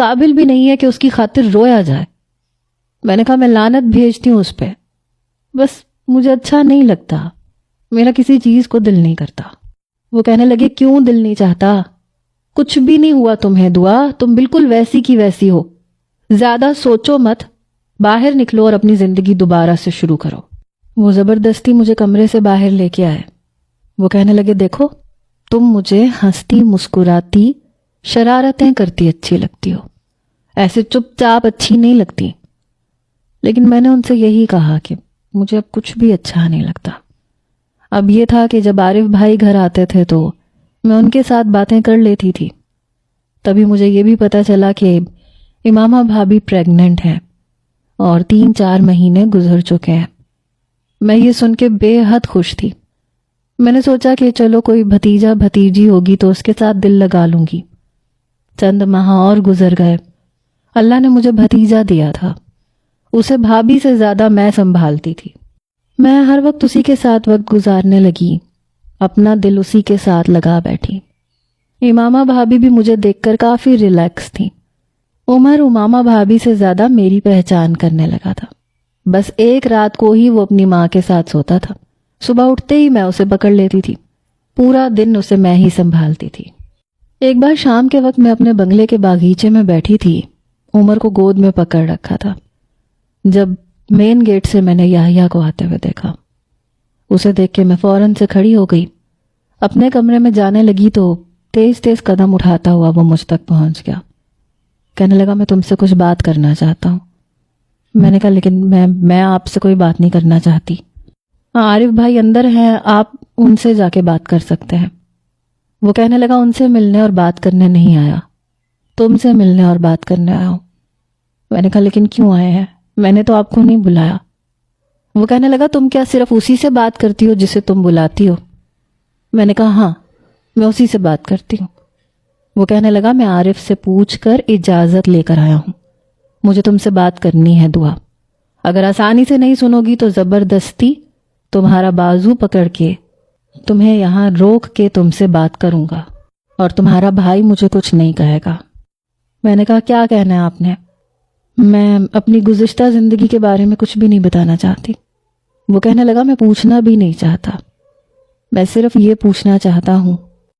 قابل بھی نہیں ہے کہ اس کی خاطر رویا جائے۔ میں نے کہا میں لعنت بھیجتی ہوں اس پہ، بس مجھے اچھا نہیں لگتا، میرا کسی چیز کو دل نہیں کرتا۔ وہ کہنے لگے کیوں دل نہیں چاہتا؟ کچھ بھی نہیں ہوا تمہیں دعا، تم بالکل ویسی کی ویسی ہو، زیادہ سوچو مت، باہر نکلو اور اپنی زندگی دوبارہ سے شروع کرو۔ وہ زبردستی مجھے کمرے سے باہر لے کے آئے۔ وہ کہنے لگے دیکھو تم مجھے ہنستی مسکراتی شرارتیں کرتی اچھی لگتی ہو، ایسے چپ چاپ اچھی نہیں لگتی۔ لیکن میں نے ان سے یہی کہا کہ مجھے اب کچھ بھی اچھا نہیں لگتا۔ اب یہ تھا کہ جب عارف بھائی گھر آتے تھے تو میں ان کے ساتھ باتیں کر لیتی تھی۔ تبھی مجھے یہ بھی پتا چلا کہ امامہ بھابھی پریگننٹ ہیں اور 3-4 مہینے گزر چکے ہیں۔ میں یہ سن کے بے حد خوش تھی۔ میں نے سوچا کہ چلو کوئی بھتیجا بھتیجی ہوگی تو اس کے ساتھ دل لگا لوں گی۔ چند ماہ اور گزر گئے، اللہ نے مجھے بھتیجا دیا تھا، اسے بھابھی سے زیادہ میں سنبھالتی تھی۔ میں ہر وقت اسی کے ساتھ وقت گزارنے لگی، اپنا دل اسی کے ساتھ لگا بیٹھی۔ امامہ بھابھی بھی مجھے دیکھ کر کافی ریلیکس تھی۔ عمر امامہ بھابھی سے زیادہ میری پہچان کرنے لگا تھا۔ بس ایک رات کو ہی وہ اپنی ماں کے ساتھ سوتا تھا، صبح اٹھتے ہی میں اسے پکڑ لیتی تھی، پورا دن اسے میں ہی سنبھالتی تھی۔ ایک بار شام کے وقت میں اپنے بنگلے کے باغیچے میں بیٹھی تھی، عمر کو گود میں پکڑ رکھا تھا، جب مین گیٹ سے میں نے یحییٰ کو آتے ہوئے دیکھا۔ اسے دیکھ کے میں فوراً سے کھڑی ہو گئی، اپنے کمرے میں جانے لگی تو تیز تیز قدم اٹھاتا ہوا وہ مجھ تک پہنچ گیا۔ کہنے لگا میں تم سے کچھ بات کرنا چاہتا ہوں۔ میں نے کہا لیکن میں آپ سے کوئی بات نہیں کرنا چاہتی۔ عارف بھائی اندر ہیں، آپ ان سے جا کے بات کر سکتے ہیں۔ وہ کہنے لگا ان سے ملنے اور بات کرنے نہیں آیا، تم سے ملنے اور بات کرنے آیا ہوں۔ میں نے کہا لیکن کیوں آئے ہیں؟ میں نے تو آپ کو نہیں بلایا۔ وہ کہنے لگا تم کیا صرف اسی سے بات کرتی ہو جسے تم بلاتی ہو؟ میں نے کہا ہاں میں اسی سے بات کرتی ہوں۔ وہ کہنے لگا میں عارف سے پوچھ کر اجازت لے کر آیا ہوں، مجھے تم سے بات کرنی ہے دعا، اگر آسانی سے نہیں سنو گی تو زبردستی تمہارا بازو پکڑ کے تمہیں یہاں روک کے تم سے بات کروں گا، اور تمہارا بھائی مجھے کچھ نہیں کہے گا۔ میں نے کہا کیا کہنا ہے آپ نے؟ میں اپنی گزشتہ زندگی کے بارے میں کچھ بھی نہیں بتانا چاہتی۔ وہ کہنے لگا میں پوچھنا بھی نہیں چاہتا، میں صرف یہ پوچھنا چاہتا ہوں